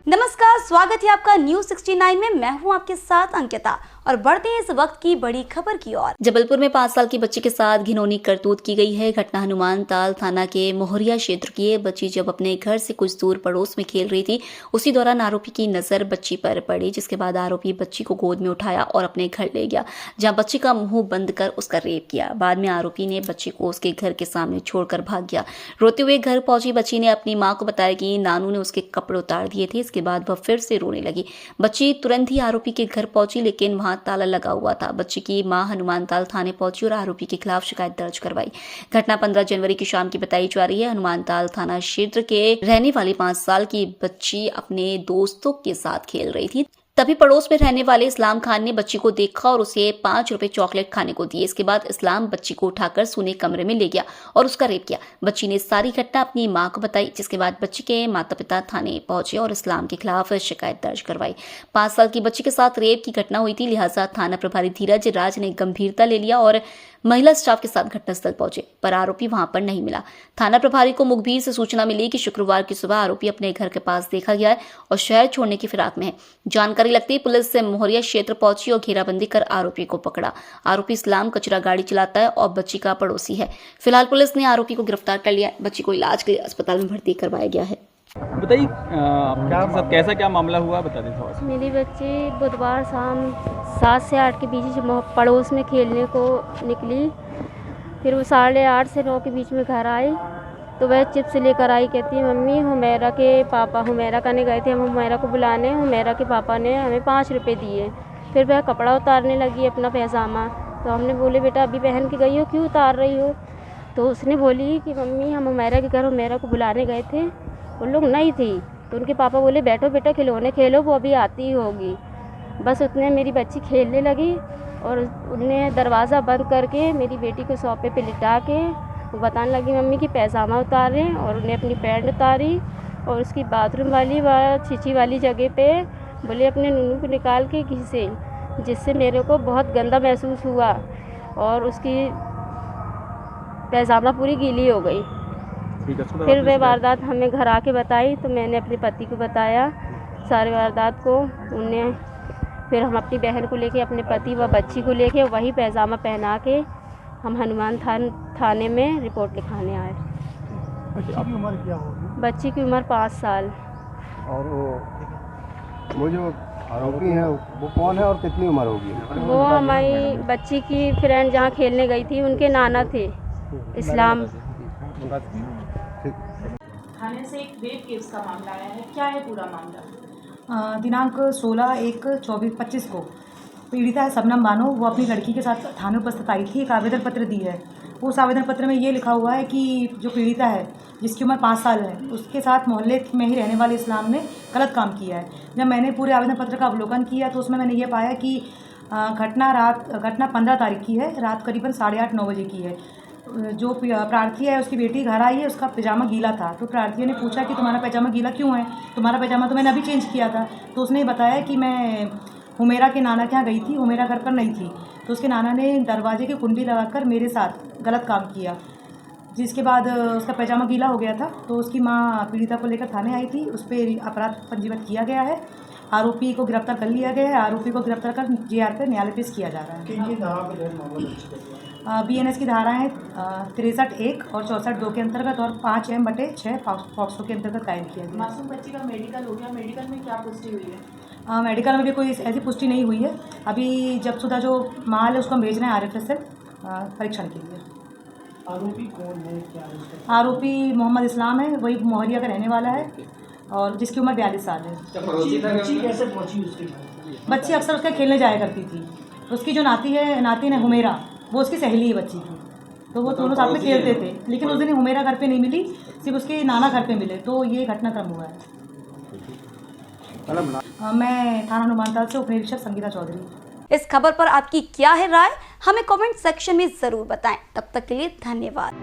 नमस्कार, स्वागत है आपका न्यूज 69 में। मैं हूं आपके साथ अंकिता और बढ़ते हैं इस वक्त की बड़ी खबर की ओर। जबलपुर में 5 साल की बच्ची के साथ घिनौनी करतूत की गई है। घटना हनुमान ताल थाना के मोहरिया क्षेत्र की है। बच्ची जब अपने घर से कुछ दूर पड़ोस में खेल रही थी, उसी दौरान आरोपी की नजर बच्ची पर पड़ी, जिसके बाद आरोपी बच्ची को गोद में उठाया और अपने घर ले गया, जहाँ बच्ची का मुंह बंद कर उसका रेप किया। बाद में आरोपी ने बच्ची को उसके घर के सामने छोड़कर भाग गया। रोते हुए घर पहुंची बच्ची ने अपनी मां को बताया कि नानू ने उसके कपड़े उतार दिए थे। इसके बाद वह फिर से रोने लगी। बच्ची तुरंत ही आरोपी के घर पहुंची, लेकिन वहां ताला लगा हुआ था। बच्ची की मां हनुमानताल थाने पहुंची और आरोपी के खिलाफ शिकायत दर्ज करवाई। घटना 15 जनवरी की शाम की बताई जा रही है। हनुमानताल थाना क्षेत्र के रहने वाली 5 साल की बच्ची अपने दोस्तों के साथ खेल रही थी। तभी पड़ोस में रहने वाले इस्लाम खान ने बच्ची को देखा और उसे 5 रुपए चॉकलेट खाने को दिए। इसके बाद इस्लाम बच्ची को उठाकर सूने कमरे में ले गया और उसका रेप किया। बच्ची ने सारी घटना अपनी मां को बताई, जिसके बाद बच्ची के माता पिता थाने पहुंचे और इस्लाम के खिलाफ शिकायत दर्ज करवाई। 5 साल की बच्ची के साथ रेप की घटना हुई थी, लिहाजा थाना प्रभारी धीरज राज ने गंभीरता ले लिया और महिला स्टाफ के साथ घटनास्थल पहुंचे, पर आरोपी वहां पर नहीं मिला। थाना प्रभारी को मुखबिर से सूचना मिली कि शुक्रवार की सुबह आरोपी अपने घर के पास देखा गया है और शहर छोड़ने की फिराक में है। जानकारी लगती पुलिस से मोहरिया क्षेत्र पहुंची और घेराबंदी कर आरोपी को पकड़ा। आरोपी इस्लाम कचरा गाड़ी चलाता है और बच्ची का पड़ोसी है। फिलहाल पुलिस ने आरोपी को गिरफ्तार कर लिया। बच्ची को इलाज के लिए अस्पताल में भर्ती करवाया गया है। बताइए आपके साथ कैसा क्या मामला हुआ, बता दें थोड़ा सा। मेरी बच्ची बुधवार शाम 7 से 8 के बीच पड़ोस में खेलने को निकली। फिर वो 8:30 से 9 के बीच में घर आई तो वह चिप्स लेकर आई। कहती है मम्मी हुमैरा के पापा, हुमैरा करने गए थे हम हुमैरा को बुलाने, हुमैरा के पापा ने हमें 5 रुपये दिए। फिर वह कपड़ा उतारने लगी अपना पैजामा, तो हमने बोले बेटा अभी पहन के गई हो, क्यों उतार रही हो? तो उसने बोली कि मम्मी हम हुमैरा के घर हुमैरा को बुलाने गए थे, उन लोग नहीं थी। तो उनके पापा बोले बैठो बेटा खिलौने खेलो, वो अभी आती ही होगी। बस उतने मेरी बच्ची खेलने लगी और उनने दरवाज़ा बंद करके मेरी बेटी को सोफे पे लिटा के वो बताने लगी मम्मी की पैजामा उतारें, और उन्हें अपनी पैंट उतारी और उसकी बाथरूम वाली छिछी वाली जगह पे बोले अपने नूनू को निकाल के घिसे, जिससे मेरे को बहुत गंदा महसूस हुआ और उसकी पैजामा पूरी गीली हो गई। फिर वह वारदात हमें घर आके बताई तो मैंने अपने पति को बताया सारे वारदात को। उन्हें फिर हम अपनी बहन को लेके, अपने पति व बच्ची को लेके वही पैजामा पहना के हम हनुमान थाने में रिपोर्ट लिखाने आए। बच्ची की उम्र क्या होगी? बच्ची की उम्र 5 साल। और वो जो आरोपी है वो कौन है और कितनी उम्र होगी? वो हमारी बच्ची की फ्रेंड जहाँ खेलने गई थी उनके नाना थे इस्लाम। थाने से एक रेप केस का मामला आया है, क्या है पूरा मामला? दिनांक 16/1/24/25 को पीड़िता है शबनम बानो, वो अपनी लड़की के साथ थाने उपस्थित आई थी। एक आवेदन पत्र दी है। उस आवेदन पत्र में ये लिखा हुआ है कि जो पीड़िता है जिसकी उम्र 5 साल है, उसके साथ मोहल्ले में ही रहने वाले इस्लाम ने गलत काम किया है। जब मैंने पूरे आवेदन पत्र का अवलोकन किया तो उसमें मैंने ये पाया कि घटना 15 तारीख की है, रात करीबन 8:30-9 बजे की है। जो प्रार्थी है उसकी बेटी घर आई है, उसका पैजामा गीला था। तो प्रार्थी ने पूछा कि तुम्हारा पैजामा गीला क्यों है? तुम्हारा पैजामा तो मैंने अभी चेंज किया था। तो उसने बताया कि मैं हुमैरा के नाना के यहाँ गई थी, हुमैरा घर पर नहीं थी। तो उसके नाना ने दरवाजे की कुंडी लगाकर मेरे साथ गलत काम किया, जिसके बाद उसका पैजामा गीला हो गया था। तो उसकी माँ पीड़िता को लेकर थाने आई थी, उस पर अपराध पंजीबद्ध किया गया है। आरोपी को गिरफ्तार कर लिया गया है। आरोपी को गिरफ्तार कर JR पे न्यायालय पेश किया जा रहा है। BNS की धाराएँ 63(1) और 64(2) के अंतर्गत और 5M/6 पॉक्सो के अंतर्गत कायम किया गया। मासूम बच्ची का मेडिकल हो गया, मेडिकल में क्या पुष्टि हुई है? मेडिकल में भी कोई ऐसी पुष्टि नहीं हुई है। अभी जब सुधा जो माल है उसको हम भेज रहे हैं RFS परीक्षण के लिए। आरोपी कौन है, क्या है? आरोपी मोहम्मद इस्लाम है, वही मोहरिया का रहने वाला है और जिसकी उम्र 42 साल है। बच्ची कैसे पहुंची उसके घर? बच्ची अक्सर उसके खेलने जाया करती थी। उसकी जो नातिन है हुमैरा, वो उसकी सहेली है बच्ची की। तो वो दोनों साथ में खेलते थे, लेकिन उस दिन हुमैरा घर पे नहीं मिली, सिर्फ उसके नाना घर पे मिले। तो ये घटनाक्रम हुआ है। मैं थाना हनुमानताल से उपनिरीक्षक संगीता चौधरी। इस खबर पर आपकी क्या है राय, हमें कमेंट सेक्शन में जरूर बताएं। तब तक के लिए धन्यवाद।